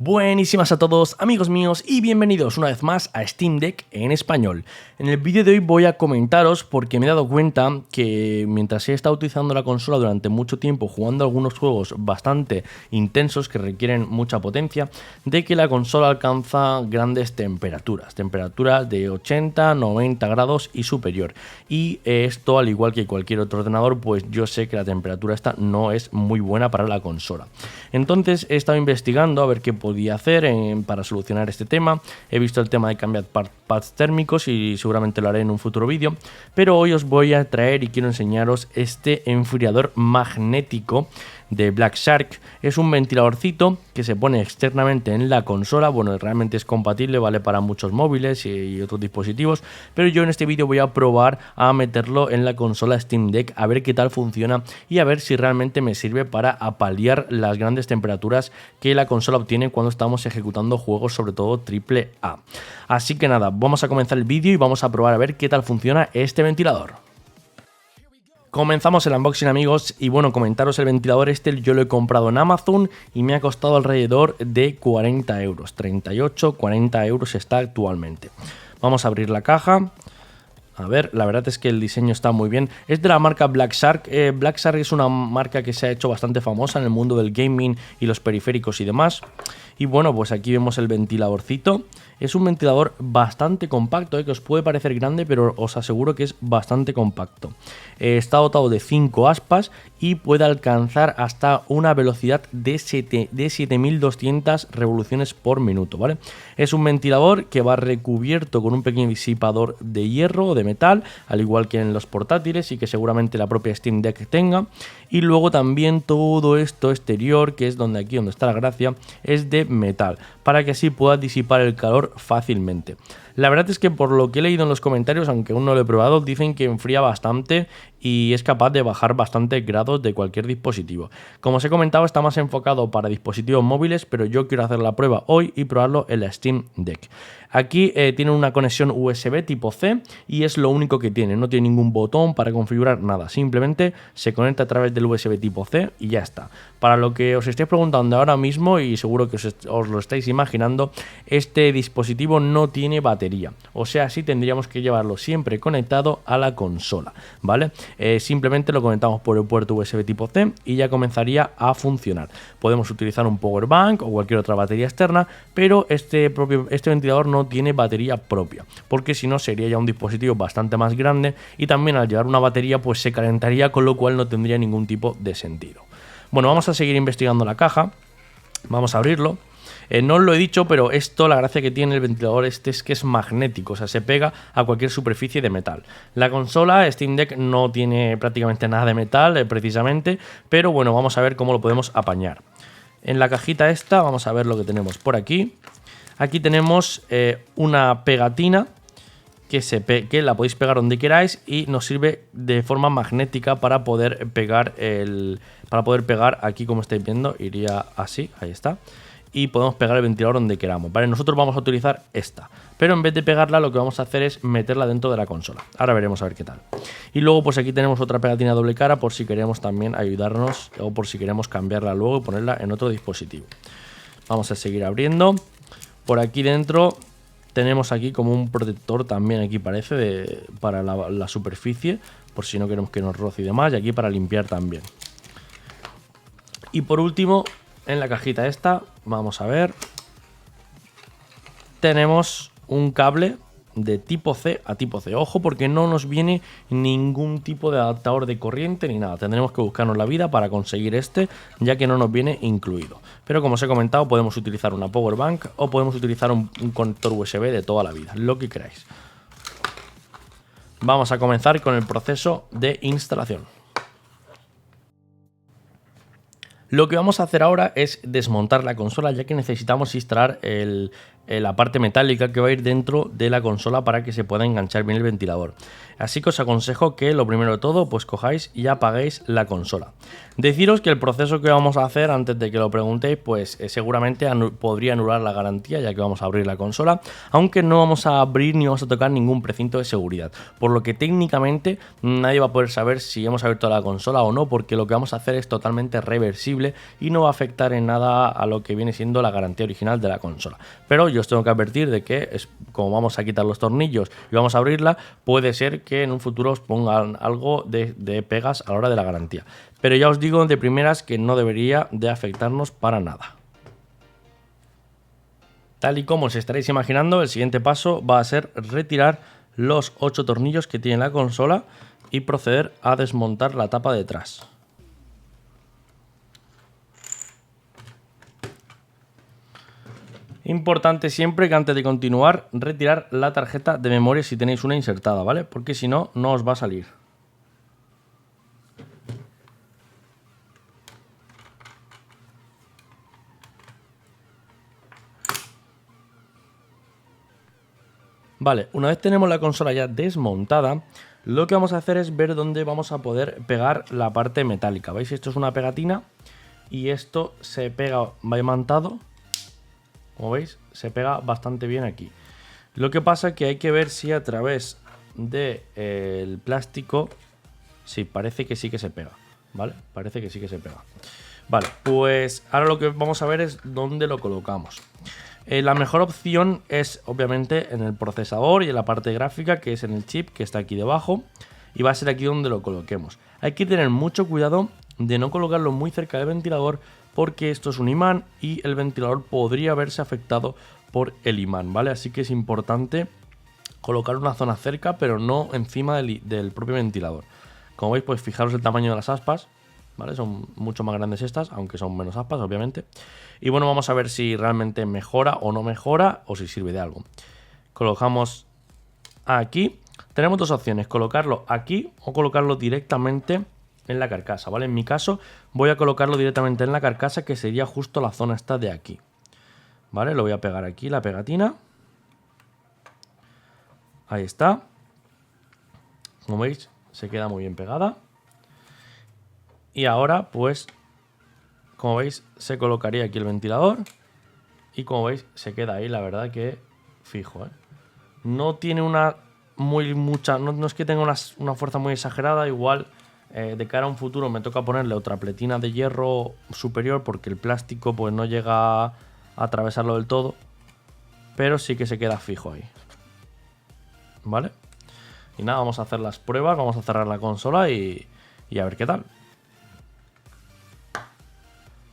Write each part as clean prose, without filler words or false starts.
Buenísimas a todos, amigos míos, y bienvenidos una vez más a Steam Deck en español. En el vídeo de hoy voy a comentaros porque me he dado cuenta que mientras he estado utilizando la consola durante mucho tiempo jugando algunos juegos bastante intensos que requieren mucha potencia, de que la consola alcanza grandes temperaturas de 80, 90 grados y superior. Y esto, al igual que cualquier otro ordenador, pues yo sé que la temperatura esta no es muy buena para la consola. Entonces he estado investigando a ver qué podía hacer para solucionar este tema. He visto el tema de cambiar pads térmicos y seguramente lo haré en un futuro vídeo, pero hoy os voy a traer y quiero enseñaros este enfriador magnético de Black Shark. Es un ventiladorcito que se pone externamente en la consola. Bueno, realmente es compatible, vale para muchos móviles y otros dispositivos, pero yo en este vídeo voy a probar a meterlo en la consola Steam Deck, a ver qué tal funciona y a ver si realmente me sirve para apalear las grandes temperaturas que la consola obtiene cuando estamos ejecutando juegos, sobre todo AAA. Así que nada, vamos a comenzar el vídeo y vamos a probar a ver qué tal funciona este ventilador. Comenzamos el unboxing, amigos, y bueno, comentaros el ventilador este, yo lo he comprado en Amazon y me ha costado alrededor de 40 euros, 38, 40 euros está actualmente. Vamos a abrir la caja. A ver, la verdad es que el diseño está muy bien. Es de la marca Black Shark. Black Shark es una marca que se ha hecho bastante famosa en el mundo del gaming y los periféricos y demás. Y bueno, pues aquí vemos el ventiladorcito. Es un ventilador bastante compacto, que os puede parecer grande, pero os aseguro que es bastante compacto. Está dotado de 5 aspas y puede alcanzar hasta una velocidad de 7200 revoluciones por minuto, ¿vale? Es un ventilador que va recubierto con un pequeño disipador de hierro o de metal, al igual que en los portátiles y que seguramente la propia Steam Deck tenga. Y luego también todo esto exterior, que es donde está la gracia, es de metal, para que así pueda disipar el calor fácilmente. La verdad es que por lo que he leído en los comentarios, aunque aún no lo he probado, dicen que enfría bastante y es capaz de bajar bastantes grados de cualquier dispositivo. Como os he comentado, está más enfocado para dispositivos móviles, pero yo quiero hacer la prueba hoy y probarlo en la Steam Deck. Aquí tiene una conexión USB tipo C y es lo único que tiene. No tiene ningún botón para configurar nada. Simplemente se conecta a través del USB tipo C y ya está. Para lo que os estéis preguntando ahora mismo, y seguro que os lo estáis imaginando, este dispositivo no tiene batería. O sea, sí tendríamos que llevarlo siempre conectado a la consola, ¿vale? Simplemente lo conectamos por el puerto USB tipo C y ya comenzaría a funcionar. Podemos utilizar un power bank o cualquier otra batería externa, pero este ventilador no tiene batería propia, porque si no sería ya un dispositivo bastante más grande y también al llevar una batería pues se calentaría, con lo cual no tendría ningún tipo de sentido. Bueno, vamos a seguir investigando la caja. Vamos a abrirlo. No os lo he dicho, pero esto, la gracia que tiene el ventilador este es que es magnético, o sea, se pega a cualquier superficie de metal. La consola Steam Deck no tiene prácticamente nada de metal, precisamente, pero bueno, vamos a ver cómo lo podemos apañar. En la cajita esta vamos a ver lo que tenemos por aquí. Aquí tenemos una pegatina que la podéis pegar donde queráis y nos sirve de forma magnética para poder pegar aquí, como estáis viendo, iría así, ahí está. Y podemos pegar el ventilador donde queramos, ¿vale? Nosotros vamos a utilizar esta, pero en vez de pegarla lo que vamos a hacer es meterla dentro de la consola. Ahora veremos a ver qué tal. Y luego pues aquí tenemos otra pegatina doble cara por si queremos también ayudarnos o por si queremos cambiarla luego y ponerla en otro dispositivo. Vamos a seguir abriendo. Por aquí dentro tenemos aquí como un protector también, aquí parece, para la superficie, por si no queremos que nos roce y demás, y aquí para limpiar también. Y por último, en la cajita esta, vamos a ver, tenemos un cable de tipo C a tipo C. Ojo, porque no nos viene ningún tipo de adaptador de corriente ni nada. Tendremos que buscarnos la vida para conseguir este, ya que no nos viene incluido. Pero como os he comentado, podemos utilizar una power bank o podemos utilizar un conector USB de toda la vida, lo que queráis. Vamos a comenzar con el proceso de instalación. Lo que vamos a hacer ahora es desmontar la consola, ya que necesitamos instalar el la parte metálica que va a ir dentro de la consola para que se pueda enganchar bien el ventilador. Así que os aconsejo que lo primero de todo pues cojáis y apaguéis la consola. Deciros que el proceso que vamos a hacer antes de que lo preguntéis pues seguramente podría anular la garantía, ya que vamos a abrir la consola, aunque no vamos a abrir ni vamos a tocar ningún precinto de seguridad, por lo que técnicamente nadie va a poder saber si hemos abierto la consola o no, porque lo que vamos a hacer es totalmente reversible y no va a afectar en nada a lo que viene siendo la garantía original de la consola. Pero yo os tengo que advertir de que como vamos a quitar los tornillos y vamos a abrirla, puede ser que en un futuro os pongan algo de pegas a la hora de la garantía. Pero ya os digo de primeras que no debería de afectarnos para nada. Tal y como os estaréis imaginando, el siguiente paso va a ser retirar los 8 tornillos que tiene la consola y proceder a desmontar la tapa de detrás. Importante siempre que antes de continuar retirar la tarjeta de memoria si tenéis una insertada, ¿vale? Porque si no, no os va a salir. Vale, una vez tenemos la consola ya desmontada, lo que vamos a hacer es ver dónde vamos a poder pegar la parte metálica. ¿Veis? Esto es una pegatina y esto se pega, va imantado. Como veis, se pega bastante bien aquí. Lo que pasa es que hay que ver si a través del plástico... Sí, parece que sí que se pega, ¿vale? Parece que sí que se pega. Vale, pues ahora lo que vamos a ver es dónde lo colocamos. La mejor opción es obviamente en el procesador y en la parte gráfica, que es en el chip que está aquí debajo. Y va a ser aquí donde lo coloquemos. Hay que tener mucho cuidado de no colocarlo muy cerca del ventilador, porque esto es un imán y el ventilador podría verse afectado por el imán, ¿vale? Así que es importante colocar una zona cerca, pero no encima del propio ventilador. Como veis, pues fijaros el tamaño de las aspas, ¿vale? Son mucho más grandes estas, aunque son menos aspas, obviamente. Y bueno, vamos a ver si realmente mejora o no mejora, o si sirve de algo. Colocamos aquí. Tenemos dos opciones, colocarlo aquí o colocarlo directamente en la carcasa, ¿vale? En mi caso voy a colocarlo directamente en la carcasa, que sería justo la zona esta de aquí, ¿vale? Lo voy a pegar aquí, la pegatina. Ahí está. Como veis, se queda muy bien pegada. Y ahora, pues, como veis, se colocaría aquí el ventilador. Y como veis, se queda ahí, la verdad que fijo, ¿eh? No tiene una no es que tenga una fuerza muy exagerada. Igual de cara a un futuro me toca ponerle otra pletina de hierro superior, porque el plástico pues no llega a atravesarlo del todo, pero sí que se queda fijo ahí, ¿vale? Y nada, vamos a hacer las pruebas, vamos a cerrar la consola y a ver qué tal.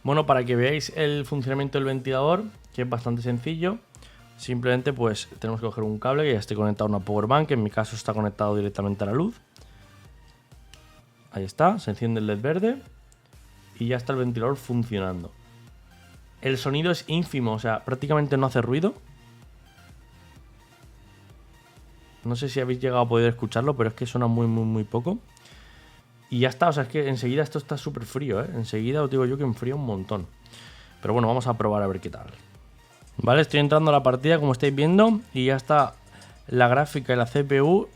Bueno, para que veáis el funcionamiento del ventilador, que es bastante sencillo, simplemente pues tenemos que coger un cable que ya esté conectado a una power bank, que en mi caso está conectado directamente a la luz. Ahí está, se enciende el LED verde y ya está el ventilador funcionando. El sonido es ínfimo, o sea, prácticamente no hace ruido. No sé si habéis llegado a poder escucharlo, pero es que suena muy poco. Y ya está, o sea, es que enseguida esto está súper frío, ¿eh? Enseguida os digo yo que enfría un montón. Pero bueno, vamos a probar a ver qué tal. Vale, estoy entrando a la partida, como estáis viendo, y ya está la gráfica y la CPU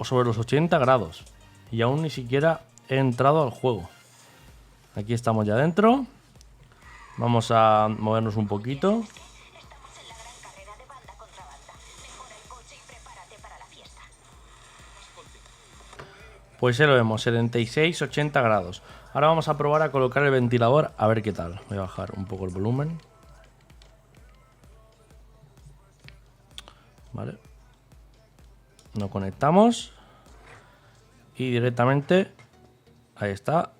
sobre los 80 grados. Y aún ni siquiera he entrado al juego. Aquí estamos ya dentro. Vamos a movernos un poquito. Pues ya lo vemos, 76-80 grados. Ahora vamos a probar a colocar el ventilador a ver qué tal. Voy a bajar un poco el volumen. Vale. Lo conectamos. Y directamente, ahí está,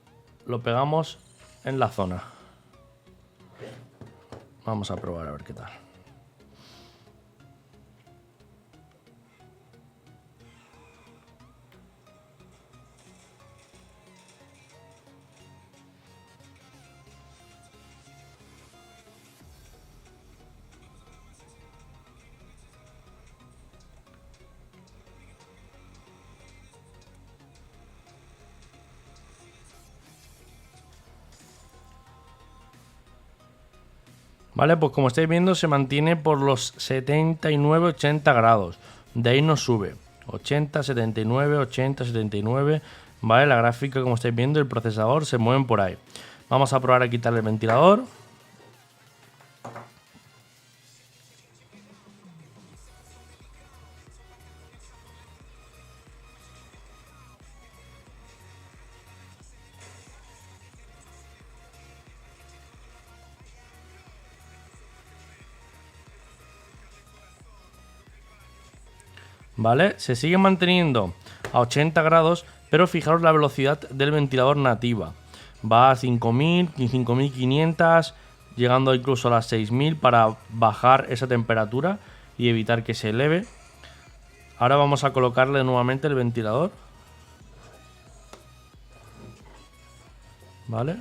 lo pegamos en la zona. Vamos a probar a ver qué tal. Vale, pues como estáis viendo se mantiene por los 79-80 grados. De ahí no sube. 80, 79, 80, 79. Vale, la gráfica como estáis viendo, el procesador se mueven por ahí. Vamos a probar a quitarle el ventilador. ¿Vale? Se sigue manteniendo a 80 grados, pero fijaros la velocidad del ventilador nativa. Va a 5000, 5500, llegando incluso a las 6000 para bajar esa temperatura y evitar que se eleve. Ahora vamos a colocarle nuevamente el ventilador. ¿Vale?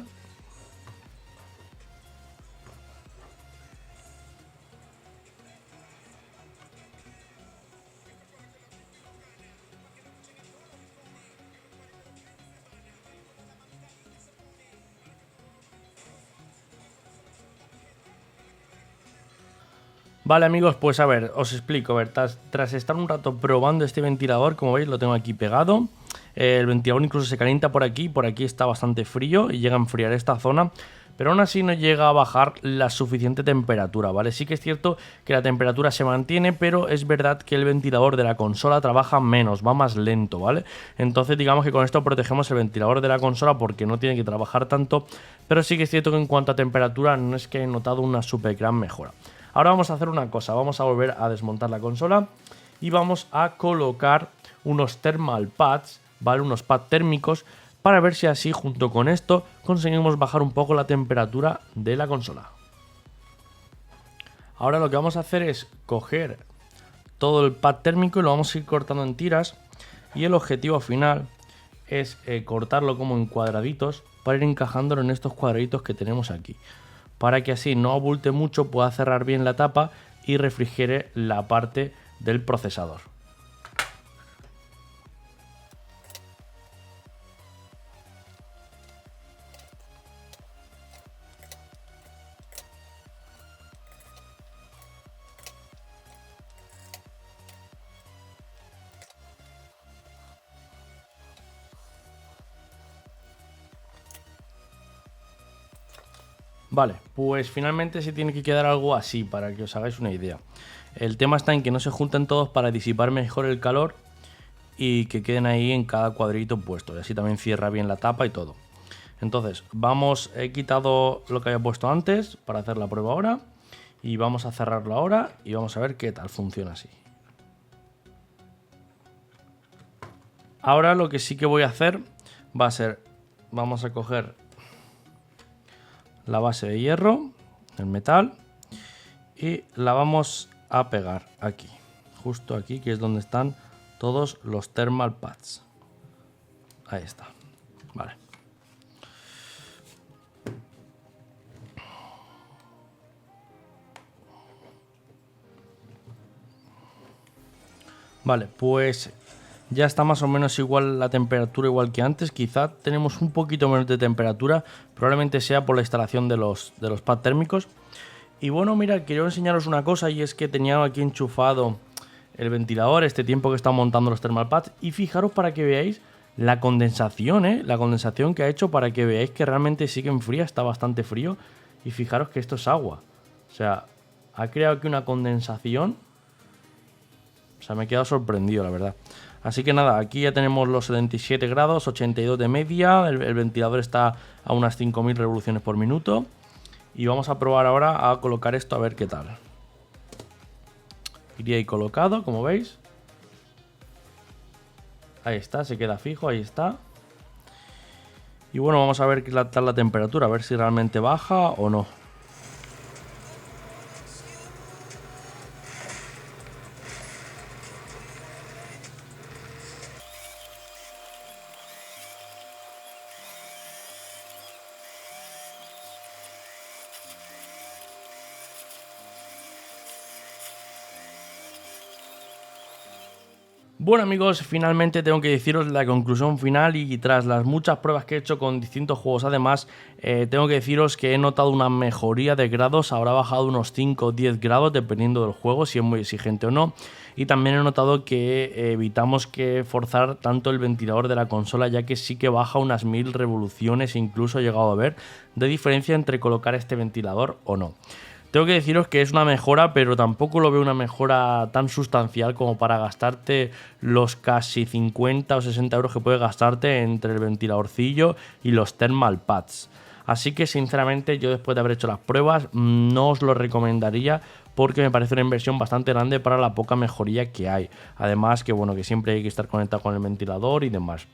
Vale amigos, pues a ver, os explico. A ver, tras estar un rato probando este ventilador, como veis lo tengo aquí pegado. El ventilador incluso se calienta por aquí está bastante frío y llega a enfriar esta zona. Pero aún así no llega a bajar la suficiente temperatura, ¿vale? Sí que es cierto que la temperatura se mantiene, pero es verdad que el ventilador de la consola trabaja menos, va más lento, ¿vale? Entonces digamos que con esto protegemos el ventilador de la consola porque no tiene que trabajar tanto, pero sí que es cierto que en cuanto a temperatura no es que he notado una super gran mejora. Ahora vamos a hacer una cosa, vamos a volver a desmontar la consola y vamos a colocar unos thermal pads, ¿vale? Unos pads térmicos para ver si así junto con esto conseguimos bajar un poco la temperatura de la consola. Ahora lo que vamos a hacer es coger todo el pad térmico y lo vamos a ir cortando en tiras y el objetivo final es cortarlo como en cuadraditos para ir encajándolo en estos cuadraditos que tenemos aquí, para que así no abulte mucho, pueda cerrar bien la tapa y refrigere la parte del procesador. Vale, pues finalmente se tiene que quedar algo así para que os hagáis una idea. El tema está en que no se junten todos para disipar mejor el calor y que queden ahí en cada cuadrito puesto. Y así también cierra bien la tapa y todo. Entonces, he quitado lo que había puesto antes para hacer la prueba ahora. Y vamos a cerrarlo ahora y vamos a ver qué tal funciona así. Ahora lo que sí que voy a hacer va a ser, vamos a coger la base de hierro, el metal, y la vamos a pegar aquí, justo aquí, que es donde están todos los thermal pads. Ahí está. Vale. Vale, pues ya está más o menos igual la temperatura, igual que antes. Quizá tenemos un poquito menos de temperatura, probablemente sea por la instalación de los pads térmicos. Y bueno, mira, quiero enseñaros una cosa, y es que tenía aquí enchufado el ventilador este tiempo que estaba montando los thermal pads, y fijaros para que veáis la condensación, la condensación que ha hecho, para que veáis que realmente sí que enfría, está bastante frío. Y fijaros que esto es agua, o sea, ha creado aquí una condensación. O sea, me he quedado sorprendido, la verdad. Así que nada, aquí ya tenemos los 77 grados, 82 de media. El ventilador está a unas 5000 revoluciones por minuto. Y vamos a probar ahora a colocar esto a ver qué tal. Iría ahí colocado, como veis. Ahí está, se queda fijo, ahí está. Y bueno, vamos a ver qué tal la temperatura, a ver si realmente baja o no. Bueno amigos, finalmente tengo que deciros la conclusión final y tras las muchas pruebas que he hecho con distintos juegos además, tengo que deciros que he notado una mejoría de grados, habrá bajado unos 5 o 10 grados dependiendo del juego, si es muy exigente o no. Y también he notado que evitamos que forzar tanto el ventilador de la consola, ya que sí que baja unas 1000 revoluciones, incluso he llegado a ver, de diferencia entre colocar este ventilador o no. Tengo que deciros que es una mejora, pero tampoco lo veo una mejora tan sustancial como para gastarte los casi 50 o 60 euros que puedes gastarte entre el ventiladorcillo y los thermal pads. Así que sinceramente yo después de haber hecho las pruebas no os lo recomendaría porque me parece una inversión bastante grande para la poca mejoría que hay. Además que bueno, que siempre hay que estar conectado con el ventilador y demás.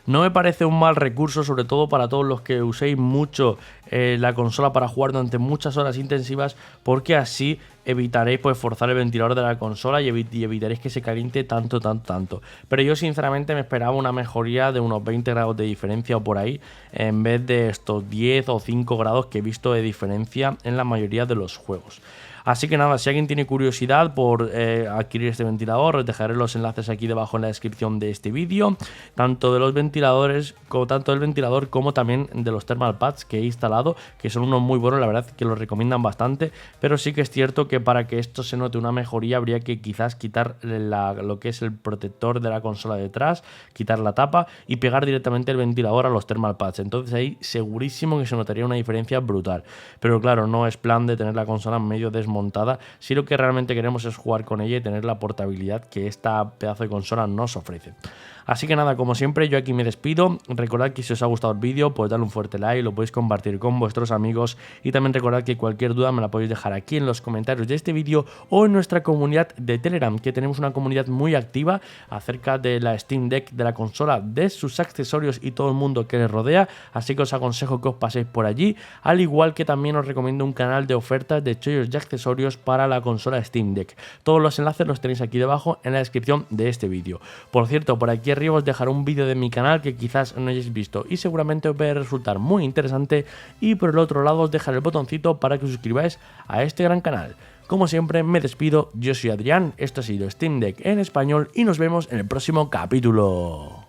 No me parece un mal recurso, sobre todo para todos los que uséis mucho la consola para jugar durante muchas horas intensivas, porque así evitaréis pues forzar el ventilador de la consola y evitaréis que se caliente tanto. Pero yo sinceramente me esperaba una mejoría de unos 20 grados de diferencia o por ahí, en vez de estos 10 o 5 grados que he visto de diferencia en la mayoría de los juegos. Así que nada, si alguien tiene curiosidad por adquirir este ventilador, os dejaré los enlaces aquí debajo en la descripción de este vídeo, tanto de los ventiladores, tanto del ventilador como también de los thermal pads que he instalado, que son unos muy buenos, la verdad que los recomiendan bastante, pero sí que es cierto que para que esto se note una mejoría habría que quizás quitar lo que es el protector de la consola detrás, quitar la tapa y pegar directamente el ventilador a los thermal pads. Entonces ahí segurísimo que se notaría una diferencia brutal, pero claro, no es plan de tener la consola medio desmontada si lo que realmente queremos es jugar con ella y tener la portabilidad que esta pedazo de consola nos ofrece. Así que nada, como siempre yo aquí me despido. Recordad que si os ha gustado el vídeo podéis darle un fuerte like, lo podéis compartir con vuestros amigos y también recordad que cualquier duda me la podéis dejar aquí en los comentarios de este vídeo o en nuestra comunidad de Telegram, que tenemos una comunidad muy activa acerca de la Steam Deck, de la consola, de sus accesorios y todo el mundo que les rodea, así que os aconsejo que os paséis por allí, al igual que también os recomiendo un canal de ofertas de chollos y accesorios para la consola Steam Deck. Todos los enlaces los tenéis aquí debajo en la descripción de este vídeo. Por cierto, por aquí arriba os dejaré un vídeo de mi canal que quizás no hayáis visto y seguramente os va a resultar muy interesante, y por el otro lado os dejaré el botoncito para que os suscribáis a este gran canal. Como siempre me despido, yo soy Adrián, esto ha sido Steam Deck en español y nos vemos en el próximo capítulo.